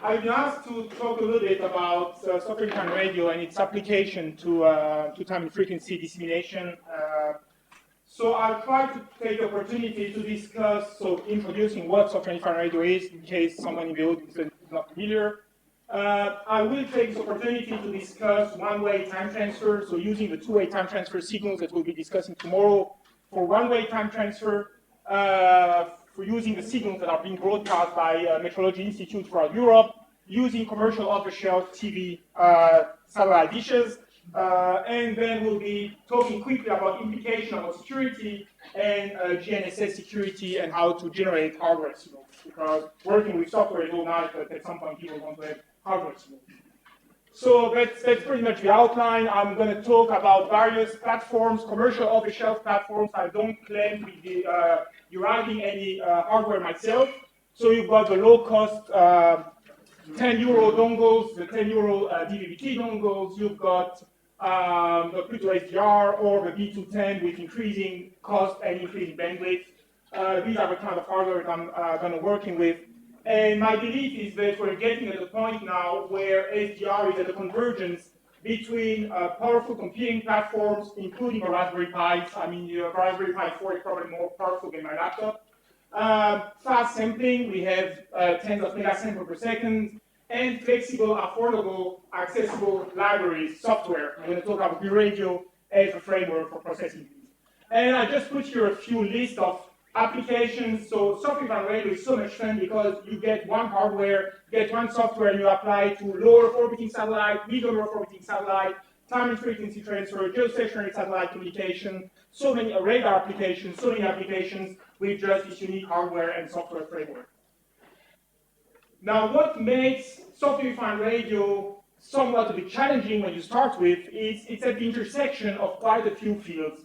I've been asked to talk a little bit about software-defined radio and its application to time and frequency dissemination. So I'll try to take the opportunity to discuss, introducing what software-defined radio is, in case someone in the audience is not familiar. I will take this opportunity to discuss one-way time transfer, so using the two-way time transfer signals that we'll be discussing tomorrow for one-way time transfer, for using the signals that are being broadcast by Metrology Institute throughout Europe, using commercial off-the-shelf TV satellite dishes, and then we'll be talking quickly about implications of security and GNSS security and how to generate hardware signals. Because working with software is all nice, but at some point people want to have hardware signals. So that's pretty much the outline. I'm going to talk about various platforms, commercial off-the-shelf platforms. I don't claim to be deriving any hardware myself. So you've got the low-cost €10 dongles, the €10 DVB-T dongles. You've got the TWSTFT or the B210 with increasing cost and increasing bandwidth. These are the kind of hardware that I'm going to be working with. And my belief is that we're getting at a point now where SDR is at a convergence between powerful computing platforms, including the Raspberry Pis. I mean, the Raspberry Pi 4 is probably more powerful than my laptop. Fast sampling, we have tens of megasamples per second, and flexible, affordable, accessible libraries, software. I'm going to talk about B-Radio as a framework for processing these. And I just put here a few lists of applications. So software-defined radio is so much fun because you get one hardware, you get one software, and you apply it to lower orbiting satellite, medium orbiting satellite, time and frequency transfer, geostationary satellite communication, so many radar applications, so many applications with just this unique hardware and software framework. Now, what makes software-defined radio somewhat a bit challenging when you start with is it's at the intersection of quite a few fields.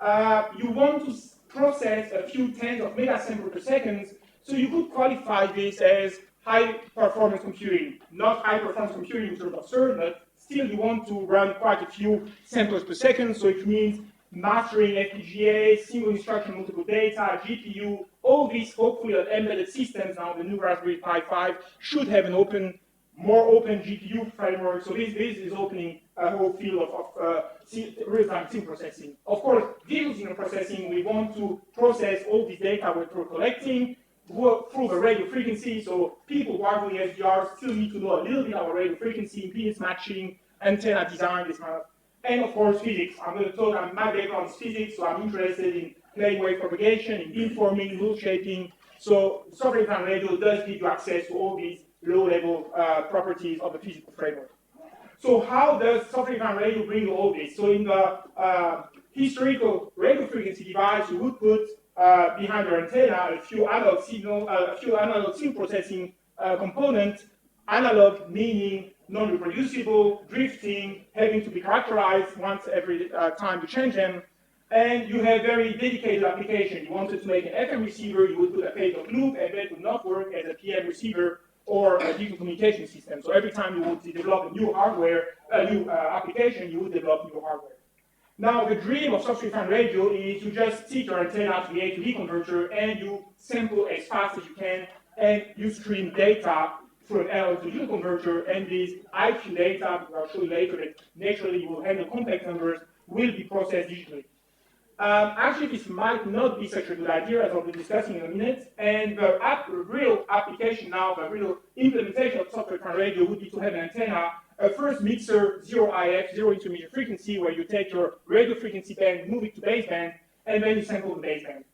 You want to process a few tens of megasamples per second, so you could qualify this as high-performance computing. Not high-performance computing in terms of CERN, but still you want to run quite a few samples per second, so it means mastering FPGA, single instruction, multiple data, GPU, all these hopefully embedded systems now, the new Raspberry Pi 5, should have an more open GPU framework, so this is opening a whole field of real-time signal processing. Of course, digital signal processing, we want to process all this data we're collecting through the radio frequency, so people who are doing SDR still need to know a little bit about radio frequency, impedance matching, antenna design, this kind of, and of course physics. I'm going to talk, my background is physics, so I'm interested in plane wave propagation, in beamforming, rule shaping, so software-defined radio does give you access to all these low-level properties of the physical framework. So how does software-defined radio bring you all this? So in the historical radio frequency device, you would put behind your antenna a few analog signal processing components. Analog meaning non-reproducible, drifting, having to be characterized once every time you change them. And you have very dedicated application. You wanted to make an FM receiver, you would put a page-load loop, and that would not work as a PM receiver or a digital communication system. So every time you would develop a new hardware, a new application, you would develop new hardware. Now, the dream of software-defined radio is you just stick your antenna to the A to D converter and you sample as fast as you can, and you stream data through an analog to digital converter, and this IQ data, I'll show you later that naturally you will handle complex numbers, will be processed digitally. Actually, this might not be such a good idea, as I'll be discussing in a minute, and the real application now, the real implementation of software-defined radio would be to have an antenna, a first mixer, 0 IF, 0 intermediate frequency, where you take your radio frequency band, move it to baseband, and then you sample the baseband.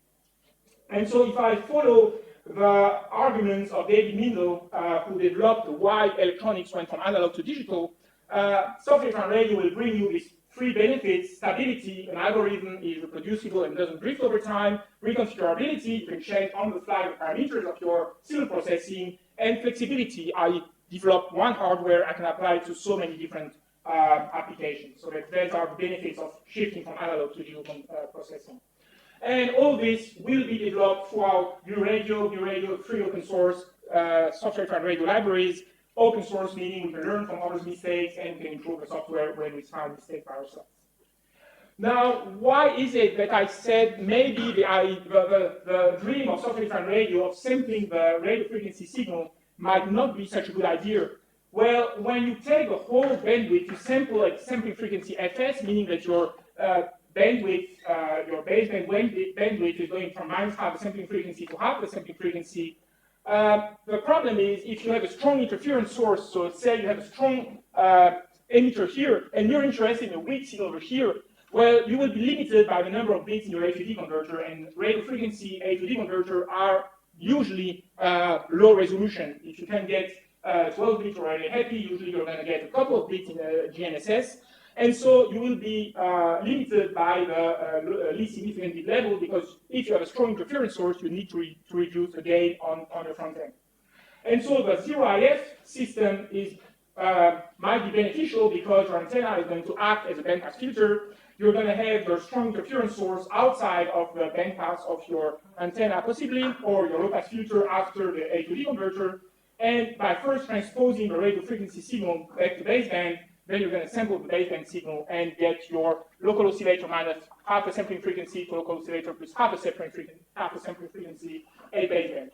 And so if I follow the arguments of David Mindel, who developed the why electronics went from analog to digital, software-defined radio will bring you these three benefits: stability, an algorithm is reproducible and doesn't drift over time; reconfigurability, you can change on the fly the parameters of your signal processing; and flexibility, I develop one hardware, I can apply it to so many different applications. So those are the benefits of shifting from analog to digital processing. And all this will be developed throughout B-Radio, free open source software-defined radio libraries. Open source meaning we can learn from others' mistakes and we can improve the software when we find mistakes by ourselves. Now, why is it that I said maybe the dream of software-defined radio of sampling the radio frequency signal might not be such a good idea. Well, when you take the whole bandwidth, you sample at sampling frequency fs, meaning that your bandwidth, your baseband bandwidth is going from -half the sampling frequency to half the sampling frequency. The problem is if you have a strong interference source, so say you have a strong emitter here, and you're interested in a weak signal over here, well, you will be limited by the number of bits in your A to D converter, and radio frequency A to D converter are usually low resolution. If you can get 12 bits, you're already happy. Usually you're going to get a couple of bits in a GNSS. And so you will be limited by the least significant bit level, because if you have a strong interference source, you need to reduce the gain on your front end. And so the zero IF system is might be beneficial because your antenna is going to act as a bandpass filter. You're going to have your strong interference source outside of the bandpass of your antenna, possibly, or your low-pass filter after the A to D converter. And by first transposing the radio frequency signal back to baseband, then you're going to sample the baseband signal and get your local oscillator minus half a sampling frequency to local oscillator plus half a sampling frequency at baseband.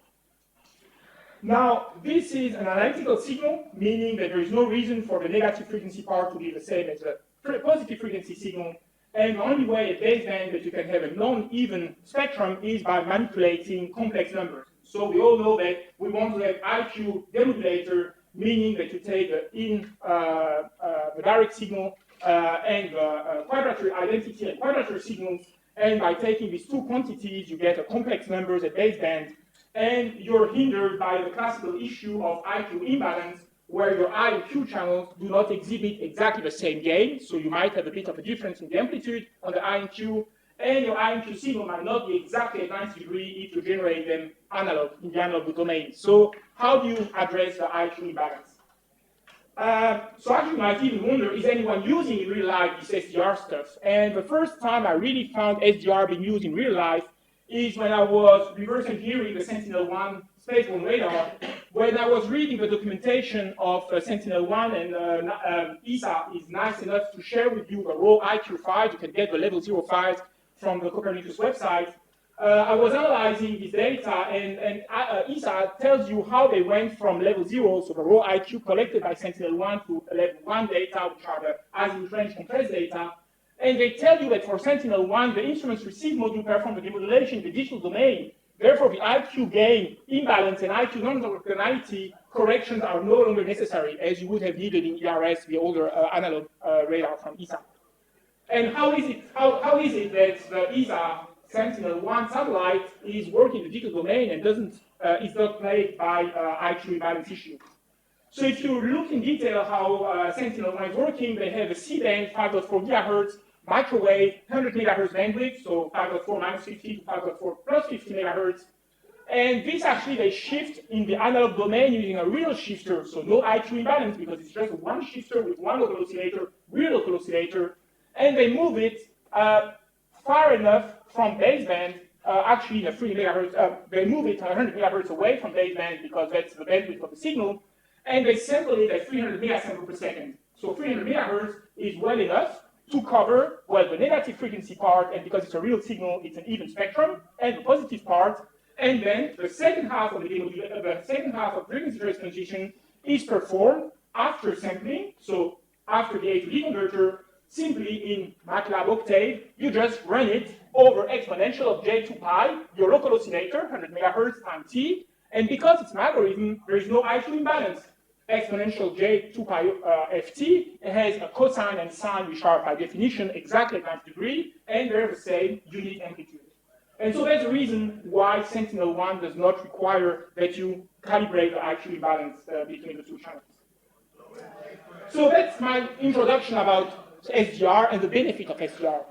Now, this is an analytical signal, meaning that there is no reason for the negative frequency part to be the same as the positive frequency signal. And the only way at baseband that you can have a non-even spectrum is by manipulating complex numbers. So we all know that we want to have IQ demodulator, meaning that you take the direct signal and the quadrature identity and quadrature signals, and by taking these two quantities, you get a complex numbers at baseband, and you're hindered by the classical issue of IQ imbalance, where your I and Q channels do not exhibit exactly the same gain, so you might have a bit of a difference in the amplitude on the I and Q, and your I and Q signal might not be exactly at 90 degrees if you generate them analog in the analog domain. So how do you address the IQ imbalance? So actually you might even wonder, is anyone using in real life this SDR stuff? And the first time I really found SDR being used in real life is when I was reverse engineering the Sentinel-1 spaceborne radar. When I was reading the documentation of Sentinel-1, and ESA is nice enough to share with you the raw IQ files, you can get the level 0 files from the Copernicus website. I was analyzing this data, and ESA tells you how they went from level 0, so the raw IQ collected by Sentinel-1, to level 1 data, which are the azimuth range compressed data. And they tell you that for Sentinel-1, the instruments receive module perform the demodulation in the digital domain. Therefore, the IQ gain imbalance and IQ non-orthogonality corrections are no longer necessary, as you would have needed in ERS, the older analog radar from ESA. And how is it that the ESA Sentinel-1 satellite is working in the digital domain and is not plagued by IQ imbalance issue? So if you look in detail how Sentinel-1 is working, they have a C-band 5.4 gigahertz, microwave 100 megahertz bandwidth, so 5.4 minus 50 to 5.4 plus 50 megahertz. And this actually they shift in the analog domain using a real shifter, so no IQ imbalance because it's just one shifter with one local oscillator, real local oscillator, and they move it far enough from baseband, actually in a 3 megahertz, they move it 100 megahertz away from baseband because that's the bandwidth of the signal, and they sample it at 300 megasample per second. So 300 megahertz is well enough to cover, well, the negative frequency part, and because it's a real signal, it's an even spectrum, and the positive part, and then the second half of the frequency transposition is performed after sampling, so after the A to D converter, simply in MATLAB Octave, you just run it over exponential of j2 pi, your local oscillator, 100 megahertz times t, and because it's an algorithm, there is no IQ imbalance. Exponential j2 pi ft has a cosine and sine which are by definition exactly at 90 degrees, and they're the same unit amplitude. And so that's the reason why Sentinel-1 does not require that you calibrate the IQ imbalance between the two channels. So that's my introduction about SDR and the benefit of SDR.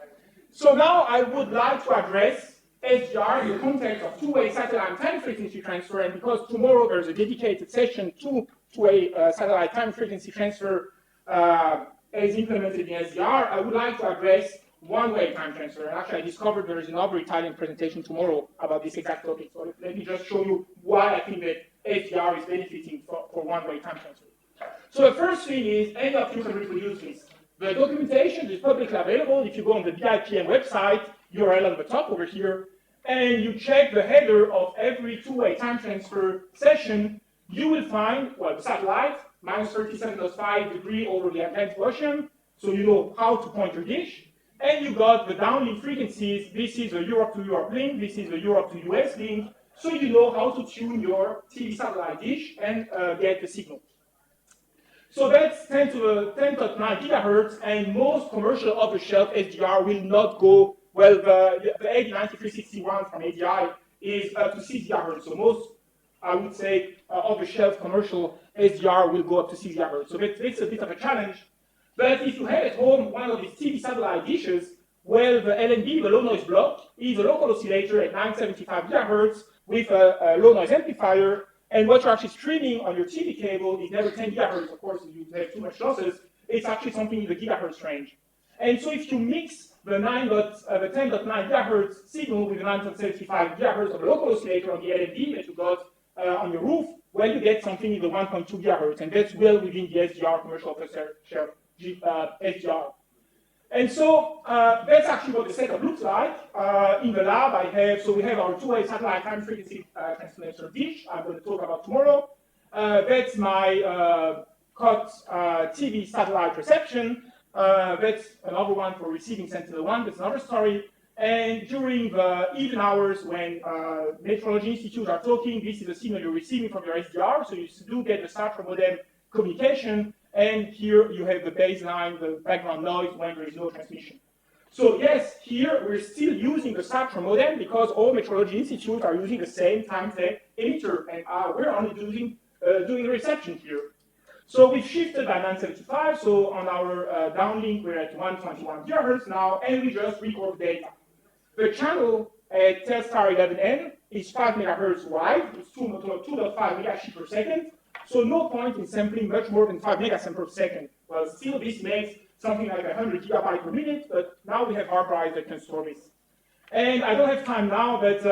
So now I would like to address SDR in the context of two-way satellite time frequency transfer, and because tomorrow there's a dedicated session to two-way satellite time frequency transfer as implemented in SDR, I would like to address one-way time transfer. And actually I discovered there is another Italian presentation tomorrow about this exact topic. So let me just show you why I think that SDR is benefiting for one-way time transfer. So the first thing is any of you can reproduce this. The documentation is publicly available. If you go on the BIPM website, URL on the top over here, and you check the header of every two-way time transfer session, you will find, well, the satellite, minus 37.5 degrees over the Atlantic Ocean, so you know how to point your dish. And you got the downlink frequencies. This is a Europe to Europe link, this is a Europe to US link, so you know how to tune your TV satellite dish and get the signal. So that's 10.9 gigahertz, and most commercial off-the-shelf SDR will not go, well, the AD9361 from ADI is up to 6 gigahertz, so most, I would say, off-the-shelf commercial SDR will go up to 6 gigahertz. So that's a bit of a challenge. But if you have at home one of these TV satellite dishes, well, the LNB, the low noise block, is a local oscillator at 975 gigahertz with a low noise amplifier. And what you're actually streaming on your TV cable is never 10 gigahertz. Of course, if you have too much losses, it's actually something in the gigahertz range. And so if you mix the 10.9 gigahertz signal with the 9.75 gigahertz of a local oscillator on the LNB that you got on your roof, well, you get something in the 1.2 gigahertz, and that's well within the SDR commercial off-the-shelf SDR. And so that's actually what the setup looks like. In the lab, we have our two-way satellite time frequency transformer dish I'm going to talk about tomorrow. That's my COT TV satellite reception. That's another one for receiving Sentinel-1. That's another story. And during the even hours when metrology institutes are talking, this is the signal you're receiving from your SDR. So you do get the SATRA modem communication. And here you have the baseline, the background noise when there is no transmission. So yes, here we're still using the SATRA modem because all metrology institutes are using the same time flag emitter, and we're only doing the reception here. So we've shifted by 975, so on our downlink we're at 121 gigahertz now, and we just record data. The channel at Telstar 11N is 5 megahertz wide, it's 2.5 megasheet per second. So no point in sampling much more than 5 megasamples per second. Well, still this makes something like 100 gigabytes per minute, but now we have hard drives that can store this. And I don't have time now, but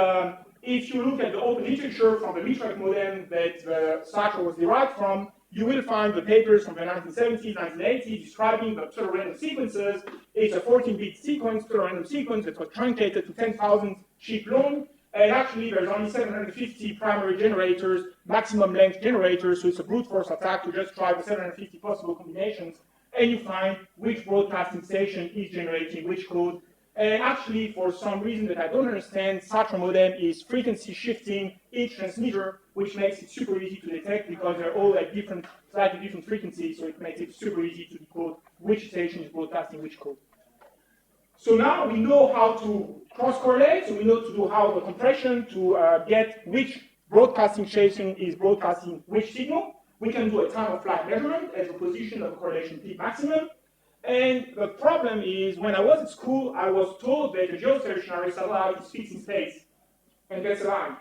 if you look at the old literature from the Mitrek modem that the SATRA was derived from, you will find the papers from the 1970s, 1980s describing the pseudo-random sequences. It's a 14-bit sequence, pseudo-random sequence that was truncated to 10,000 chip long. And actually, there's only 750 primary generators, maximum length generators, so it's a brute force attack to just try the 750 possible combinations, and you find which broadcasting station is generating which code. And actually, for some reason that I don't understand, SATRA modem is frequency shifting each transmitter, which makes it super easy to detect because they're all at slightly different frequencies, so it makes it super easy to decode which station is broadcasting which code. So now we know how to cross-correlate, so we know to do how the compression to get which broadcasting station is broadcasting which signal. We can do a time of flight measurement as a position of correlation peak maximum. And the problem is, when I was at school, I was told that the geostationary satellite is fixed in space. And that's a lie.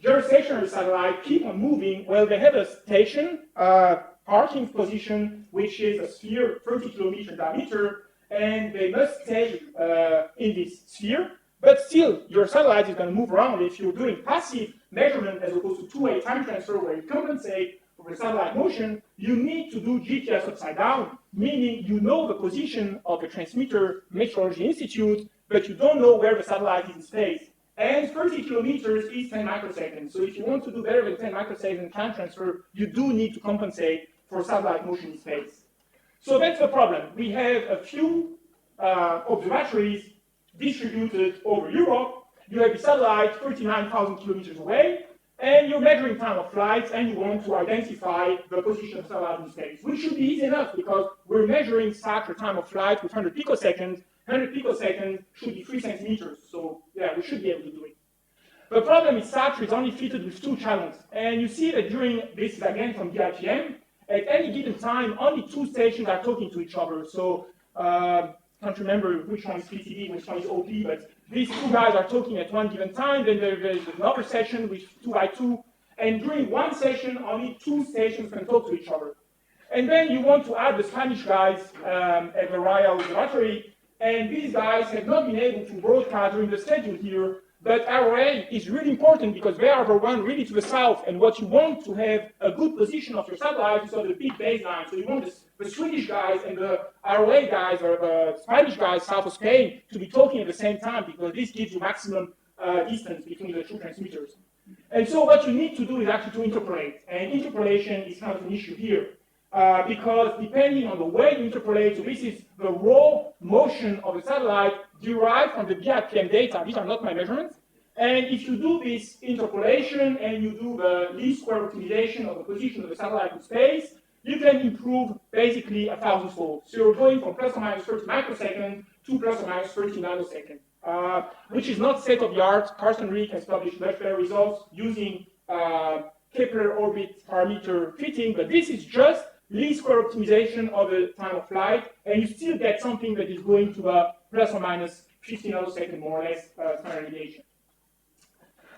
Geostationary satellite keep on moving. Well, they have a station, parking position, which is a sphere 30 kilometer diameter, and they must stay in this sphere, but still, your satellite is going to move around. If you're doing passive measurement as opposed to two-way time transfer where you compensate for the satellite motion, you need to do GPS upside down, meaning you know the position of the transmitter metrology institute, but you don't know where the satellite is in space. And 30 kilometers is 10 microseconds, so if you want to do better than 10 microseconds time transfer, you do need to compensate for satellite motion in space. So that's the problem. We have a few observatories distributed over Europe. You have a satellite 39,000 kilometers away, and you're measuring time of flight, and you want to identify the position of satellite in space, which should be easy enough because we're measuring SATRA time of flight with 100 picoseconds. 100 picoseconds should be 3 centimeters, so yeah, we should be able to do it. The problem is SATRA is only fitted with 2 channels, and you see that during, this is again from BIPM, at any given time, only 2 stations are talking to each other. So, can't remember which one is PTD, which one is OP, but these 2 guys are talking at one given time. Then there's another session with 2 by 2. And during one session, only 2 stations can talk to each other. And then you want to add the Spanish guys at the Raya Observatory. And these guys have not been able to broadcast during the schedule here. But ROA is really important because they are the one really to the south, and what you want to have a good position of your satellite is on the big baseline. So you want the Swedish guys and the ROA guys or the Spanish guys south of Spain to be talking at the same time because this gives you maximum distance between the 2 transmitters. And so what you need to do is actually to interpolate. And interpolation is kind of an issue here. Because depending on the way you interpolate, so this is the raw motion of the satellite derived from the BIPM data. These are not my measurements. And if you do this interpolation and you do the least square optimization of the position of the satellite in space, you can improve basically 1,000-fold. So you're going from plus or minus 30 microseconds to plus or minus 30 nanoseconds, which is not state-of-the-art. Carsten Rieck has published much better results using Kepler orbit parameter fitting, but this is just least square optimization of the time of flight, and you still get something that is going to a plus or minus 50 nanosecond, more or less, standard deviation.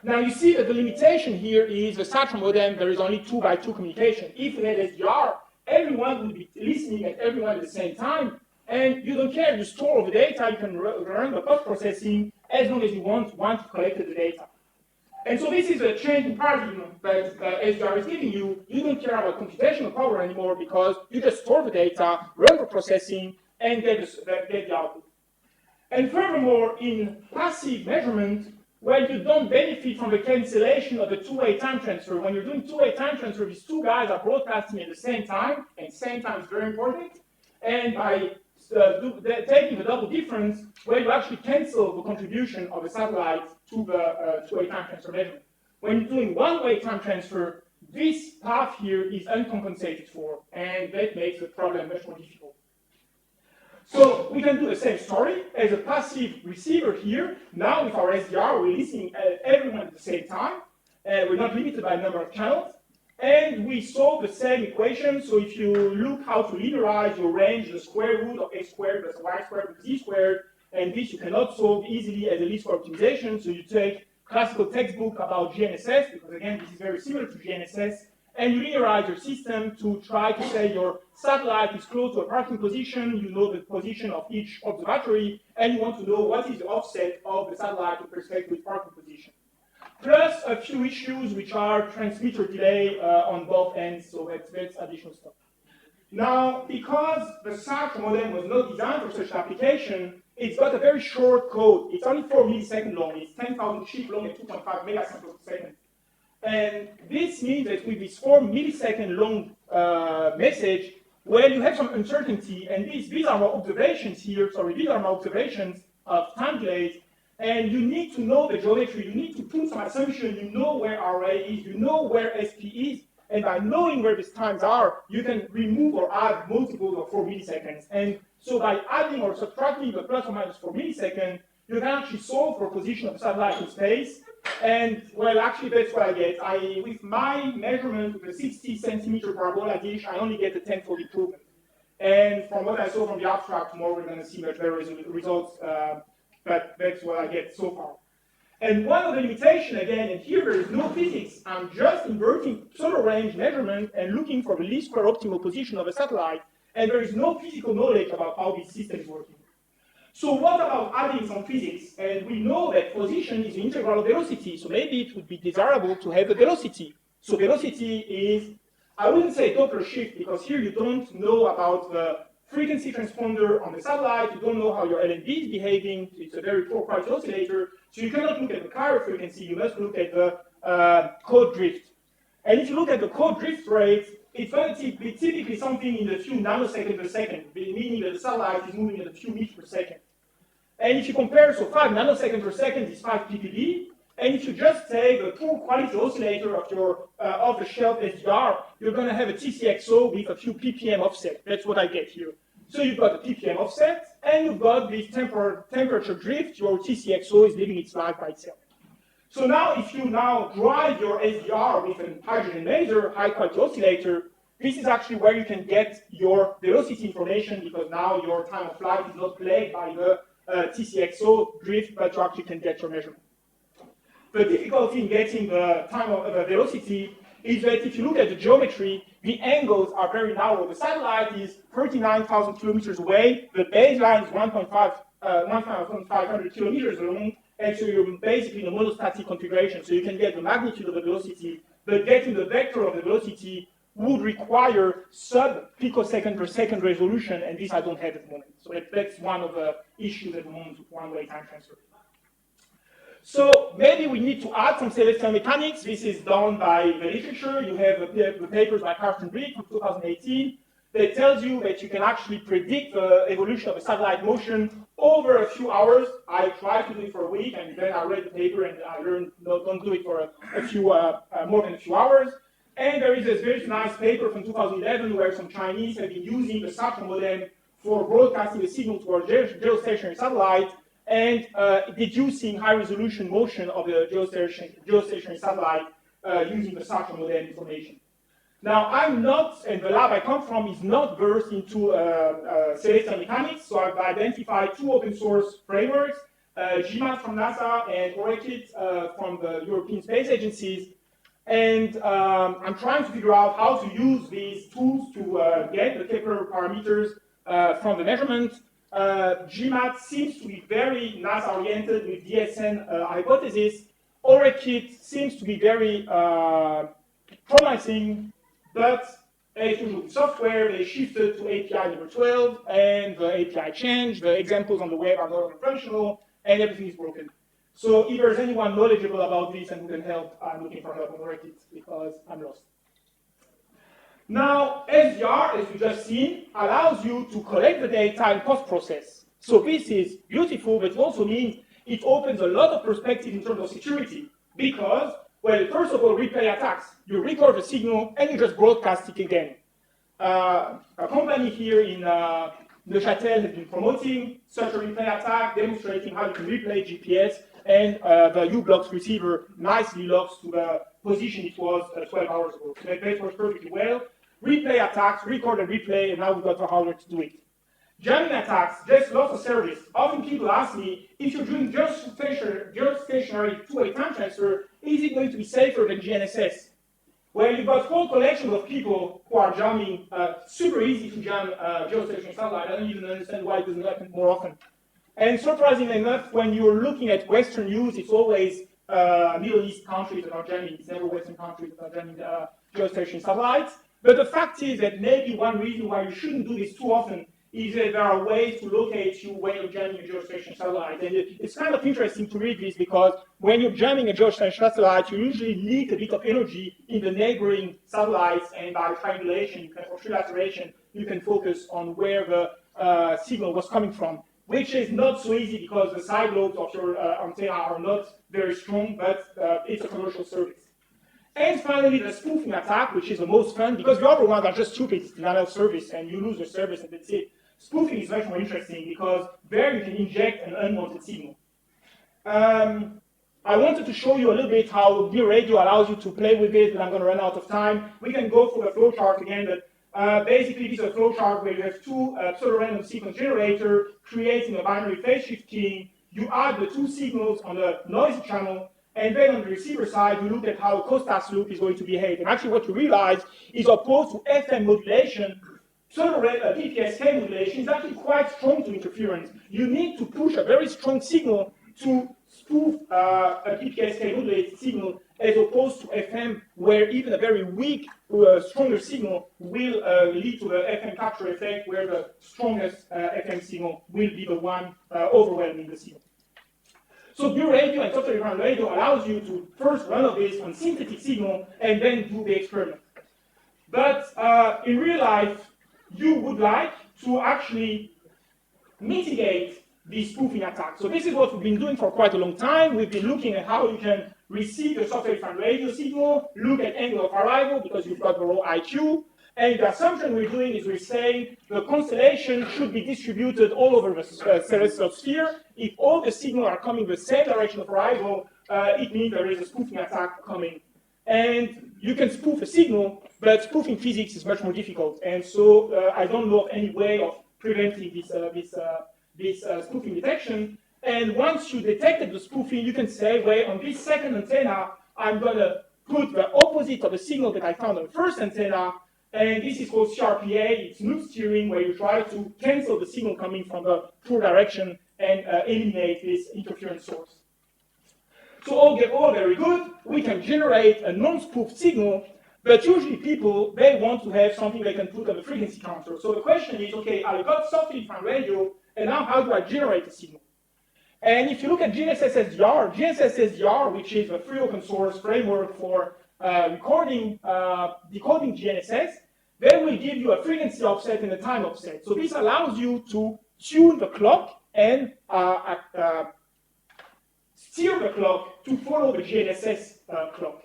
Now you see that the limitation here is the SATRA modem, there is only 2x2 communication. If we had SDR, everyone would be listening at everyone at the same time, and you don't care, you store all the data, you can run the post-processing as long as you want to collect the data. And so this is a change in paradigm that SDR is giving you. You don't care about computational power anymore because you just store the data, run the processing, and get the output. And furthermore, in passive measurement, well, you don't benefit from the cancellation of the two-way time transfer. When you're doing two-way time transfer, these two guys are broadcasting at the same time, and same time is very important. And by taking the double difference, well, you actually cancel the contribution of the satellite to the two-way time transfer measurement. When you're doing one-way time transfer, this path here is uncompensated for, and that makes the problem much more difficult. So we can do the same story as a passive receiver here. Now with our SDR, we're listening at everyone at the same time. We're not limited by the number of channels. And we solve the same equation. So if you look how to linearize your range, the square root of x squared plus y squared plus z squared, and this you cannot solve easily as a least square optimization. So you take classical textbook about GNSS, because again, this is very similar to GNSS, and you linearize your system to try to say your satellite is close to a parking position, you know the position of each observatory, and you want to know what is the offset of the satellite with respect to its parking position. Plus a few issues which are transmitter delay on both ends, so that's additional stuff. Now, because the SATRA modem was not designed for such an application, it's got a very short code. It's only 4 milliseconds long. It's 10,000 sheets long at 2.5 megasamples per second. And this means that with this 4 millisecond long message, well, you have some uncertainty, and these are my observations here, these are my observations of time delays, and you need to know the geometry, you need to put some assumption, you know where RA is, you know where SP is, and by knowing where these times are, you can remove or add multiples of 4 milliseconds. And so by adding or subtracting the plus or minus 4 milliseconds, you can actually solve for position of the satellite in space. And well, actually, that's what I get. With my measurement with a 60 centimeter parabola dish, I only get a 10-fold improvement. And from what I saw from the abstract, tomorrow we're going to see much better results. But that's what I get so far. And one of the limitations, again, and here there is no physics. I'm just inverting solar range measurement and looking for the least square optimal position of a satellite. And there is no physical knowledge about how this system is working. So what about adding some physics? And we know that position is the integral of velocity, so maybe it would be desirable to have the velocity. So velocity is, I wouldn't say Doppler shift, because here you don't know about the frequency transponder on the satellite, you don't know how your LNB is behaving, it's a very poor quality oscillator, so you cannot look at the Cairo frequency, you must look at the code drift. And if you look at the code drift rate, it's going to be typically something in the few nanoseconds per second, meaning that the satellite is moving at a few meters per second. And if you compare, so 5 nanoseconds per second is 5 ppb, and if you just take the poor quality oscillator of your off-the-shelf SDR, you're going to have a TCXO with a few ppm offset. That's what I get here. So you've got a ppm offset, and you've got this temperature drift. Your TCXO is living its life by itself. So now, if you now drive your SDR with a hydrogen laser, high-quality oscillator, this is actually where you can get your velocity information, because now your time of flight is not plagued by the TCXO drift, but you actually can get your measurement. The difficulty in getting the time of the velocity is that if you look at the geometry, the angles are very narrow. The satellite is 39,000 kilometers away. The baseline is 1,500 kilometers long, and so you're basically in a monostatic configuration. So you can get the magnitude of the velocity, but getting the vector of the velocity would require sub-picosecond per second resolution, and this I don't have at the moment. So that's one of the issues at the moment with one-way time transfer. So maybe we need to add some celestial mechanics. This is done by the literature. You have the papers by Carsten Brick from 2018 that tells you that you can actually predict the evolution of a satellite motion over a few hours. I tried to do it for a week, and then I read the paper and I learned no, don't do it for more than a few hours. And there is this very nice paper from 2011 where some Chinese have been using the Satellite modem for broadcasting a signal to our geostationary satellite and deducing high-resolution motion of the geostationary satellite using the Satellite modem information. Now, I'm not, and the lab I come from is not versed into celestial mechanics, so I've identified two open-source frameworks, GMAT from NASA and ORCID from the European Space Agencies. And I'm trying to figure out how to use these tools to get the Kepler parameters from the measurement. GMAT seems to be very NASA-oriented with DSN hypothesis. ORCID seems to be very promising, but as usual with software, they shifted to API number 12, and the API changed. The examples on the web are not functional, and everything is broken. So if there's anyone knowledgeable about this and who can help, I'm looking for help on Reddit because I'm lost. Now, SDR, as you just seen, allows you to collect the data in post-process. So this is beautiful, but it also means it opens a lot of perspective in terms of security because, well, first of all, replay attacks. You record the signal and you just broadcast it again. A company here in Neuchâtel has been promoting such a replay attack, demonstrating how you can replay GPS, and the U-Blocks receiver nicely locks to the position it was 12 hours ago. So that works perfectly well. Replay attacks, record and replay, and now we've got the hardware to do it. Jamming attacks, just loss of service. Often people ask me, if you're doing geostationary two-way time transfer, is it going to be safer than GNSS? Well, you've got a whole collection of people who are jamming, super easy to jam geostationary satellite. I don't even understand why it doesn't happen more often. And surprisingly enough, when you're looking at Western news, it's always Middle East countries that are jamming. It's never Western countries that are jamming geostationary satellites. But the fact is that maybe one reason why you shouldn't do this too often is that there are ways to locate you when you're jamming a geostationary satellite. And it's kind of interesting to read this because when you're jamming a geostationary satellite, you usually leak a bit of energy in the neighboring satellites, and by triangulation or trilateration, you can focus on where the signal was coming from, which is not so easy because the side lobes of your antenna are not very strong, but it's a commercial service. And finally, the spoofing attack, which is the most fun, because the other ones are just stupid. It's denial of service, and you lose the service, and that's it. Spoofing is much more interesting because there you can inject an unwanted signal. I wanted to show you a little bit how Gear Radio allows you to play with it, but I'm going to run out of time. We can go through the flowchart again, but basically this is a flowchart where you have two pseudo-random sequence generator creating a binary phase shift keying. You add the two signals on the noisy channel, and then on the receiver side, you look at how a Costas loop is going to behave. And actually what you realize is opposed to FM modulation, PPSK modulation is actually quite strong to interference. You need to push a very strong signal to spoof a PPSK modulated signal as opposed to FM, where even a very weak, stronger signal will lead to the FM capture effect, where the strongest FM signal will be the one overwhelming the signal. So Gear Radio and software-defined radio allows you to first run of this on synthetic signal and then do the experiment. But in real life, you would like to actually mitigate the spoofing attack. So this is what we've been doing for quite a long time. We've been looking at how you can receive the software-defined radio signal, look at angle of arrival because you've got the raw IQ, and the assumption we're doing is we're saying the constellation should be distributed all over the celestial sphere. If all the signals are coming the same direction of arrival, it means there is a spoofing attack coming. And you can spoof a signal, but spoofing physics is much more difficult. And so I don't know of any way of preventing this spoofing detection. And once you detected the spoofing, you can say, well, on this second antenna, I'm going to put the opposite of the signal that I found on the first antenna. And this is called CRPA. It's smooth steering, where you try to cancel the signal coming from the poor direction and eliminate this interference source. So all very good. We can generate a non-spoofed signal, but usually people, they want to have something they can put on the frequency counter. So the question is, okay, I got software-defined radio, and now how do I generate a signal? And if you look at gnss-sdr, which is a free open source framework for decoding GNSS, then will give you a frequency offset and a time offset. So this allows you to tune the clock and steer the clock to follow the GNSS clock.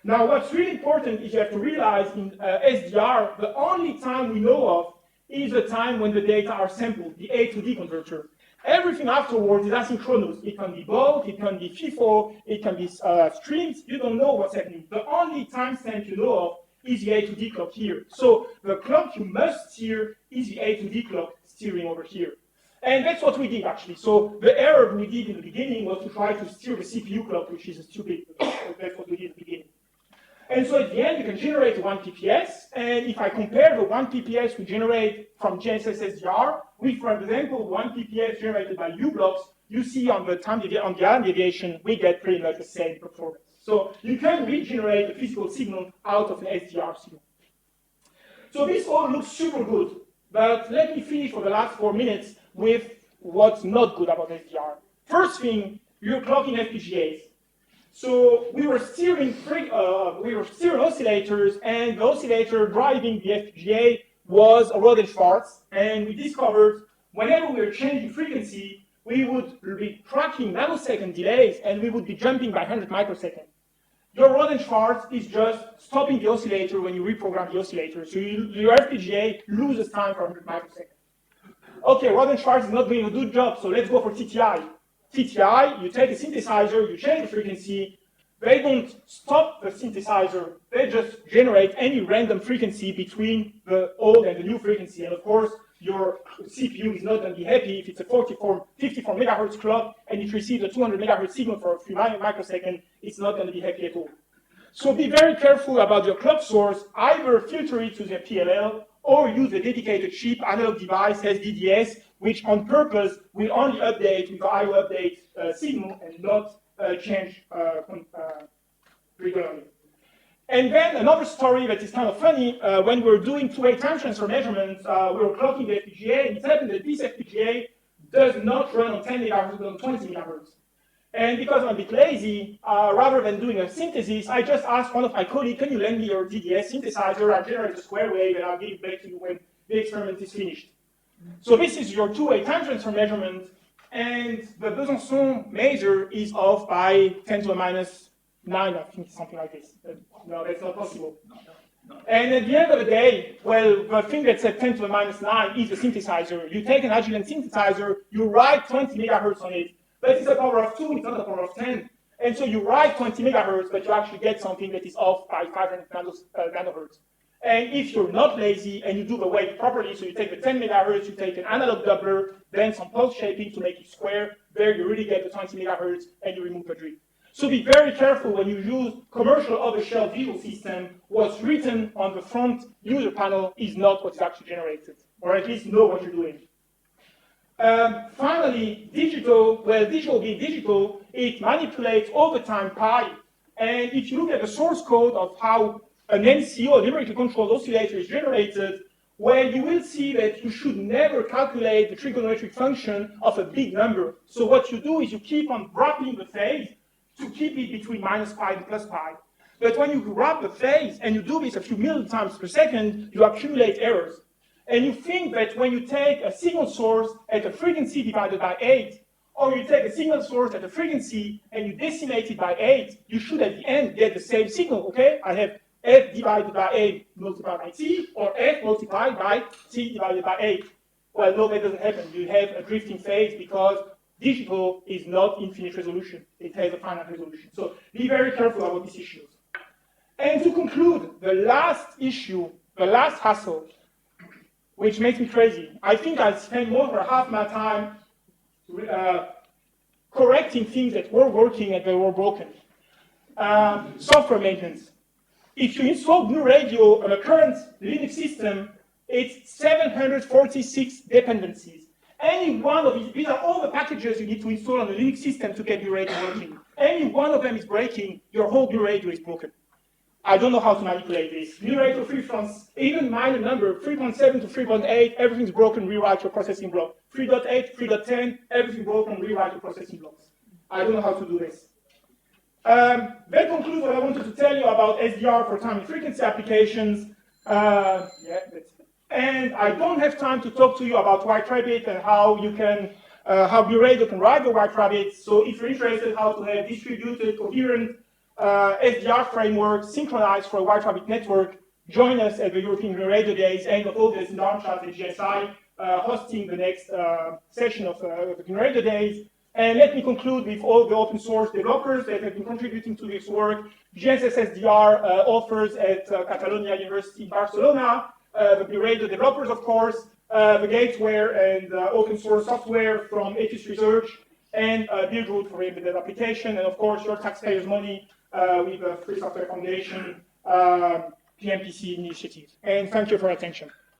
Now, what's really important is you have to realize in SDR, the only time we know of is the time when the data are sampled, the A to D converter. Everything afterwards is asynchronous. It can be both, it can be FIFO, it can be streams. You don't know what's happening. The only timestamp you know of is the A to D clock here. So the clock you must steer is the A to D clock steering over here. And that's what we did, actually. So the error we did in the beginning was to try to steer the CPU clock, which is stupid. That's what we did in the beginning. And so at the end, you can generate 1 PPS. And if I compare the 1 PPS we generate from gnss-sdr with, for example, 1 PPS generated by u-blocks, you see on the time on the island deviation, we get pretty much the same performance. So you can regenerate a physical signal out of an SDR signal. So this all looks super good. But let me finish for the last 4 minutes with what's not good about SDR. First thing, you're clocking FPGAs. So we were steering oscillators, and the oscillator driving the FPGA was a Rod and Schwarz, and we discovered whenever we were changing frequency, we would be tracking nanosecond delays, and we would be jumping by 100 microseconds. Your Rod and Schwarz is just stopping the oscillator when you reprogram the oscillator, so your FPGA loses time for 100 microseconds. Okay, Rod and Schwarz is not doing a good job, so let's go for TTI. TTI, you take a synthesizer, you change the frequency, they don't stop the synthesizer, they just generate any random frequency between the old and the new frequency. And of course, your CPU is not going to be happy if it's a 54 megahertz clock and it receives a 200 megahertz signal for a few microseconds, it's not going to be happy at all. So be very careful about your clock source, either filter it to the PLL or use a dedicated chip analog device, SDDS, which on purpose will only update with the IO update signal and not change regularly. And then another story that is kind of funny, when we were doing two-way time transfer measurements, we were clocking the FPGA, and it happened that this FPGA does not run on 10 megahertz, but on 20 megahertz. And because I'm a bit lazy, rather than doing a synthesis, I just asked one of my colleagues, can you lend me your DDS synthesizer? I'll generate a square wave, and I'll give it back to you when the experiment is finished. So this is your two-way time transfer measurement, and the Besançon measure is off by 10 to the minus 9, I think, something like this. No, that's not possible. No. And at the end of the day, well, the thing that's at 10 to the minus 9 is the synthesizer. You take an Agilent synthesizer, you write 20 megahertz on it, but it's a power of 2, it's not a power of 10. And so you write 20 megahertz, but you actually get something that is off by 500 nanohertz. And if you're not lazy and you do the weight properly, so you take the 10 megahertz, you take an analog doubler, then some pulse shaping to make it square, there you really get the 20 megahertz and you remove the drift. So be very careful when you use commercial off-the-shelf visual system. What's written on the front user panel is not what's actually generated, or at least know what you're doing. Finally, digital being digital, it manipulates over time pi. And if you look at the source code of how an NCO, a numerically controlled oscillator, is generated, well, you will see that you should never calculate the trigonometric function of a big number. So what you do is you keep on wrapping the phase to keep it between minus pi and plus pi. But when you wrap the phase, and you do this a few million times per second, you accumulate errors. And you think that when you take a signal source at a frequency divided by 8, or you take a signal source at a frequency and you decimate it by 8, you should at the end get the same signal, okay? I have f divided by 8 multiplied by t, or f multiplied by t divided by 8. Well, no, that doesn't happen. You have a drifting phase because digital is not infinite resolution. It has a finite resolution. So be very careful about these issues. And to conclude, the last issue, the last hassle, which makes me crazy. I think I spent more than half my time correcting things that were working and that were broken. Software maintenance. If you install GNU Radio on a current Linux system, it's 746 dependencies. Any one of these are all the packages you need to install on a Linux system to get GNU Radio working. Any one of them is breaking, your whole GNU Radio is broken. I don't know how to manipulate this. Numerator 3 from even minor number, 3.7 to 3.8, everything's broken, rewrite your processing block. 3.8, 3.10, everything broken, rewrite your processing blocks. I don't know how to do this. That concludes what I wanted to tell you about SDR for time and frequency applications. And I don't have time to talk to you about White Rabbit and how you can, how BRadio can write the White Rabbit. So if you're interested how to have distributed, coherent SDR framework synchronized for a White Rabbit network, join us at the European Radio Days, end of August in Darmstadt at GSI, hosting the next session of the Radio Days. And let me conclude with all the open source developers that have been contributing to this work. gnss-sdr authors at Catalonia University in Barcelona, the BRadio developers, of course, the Gateware and open source software from Etis Research, and Buildroot for embedded application, and of course your taxpayers' money with the Free Software Foundation PMPC initiative. And thank you for your attention.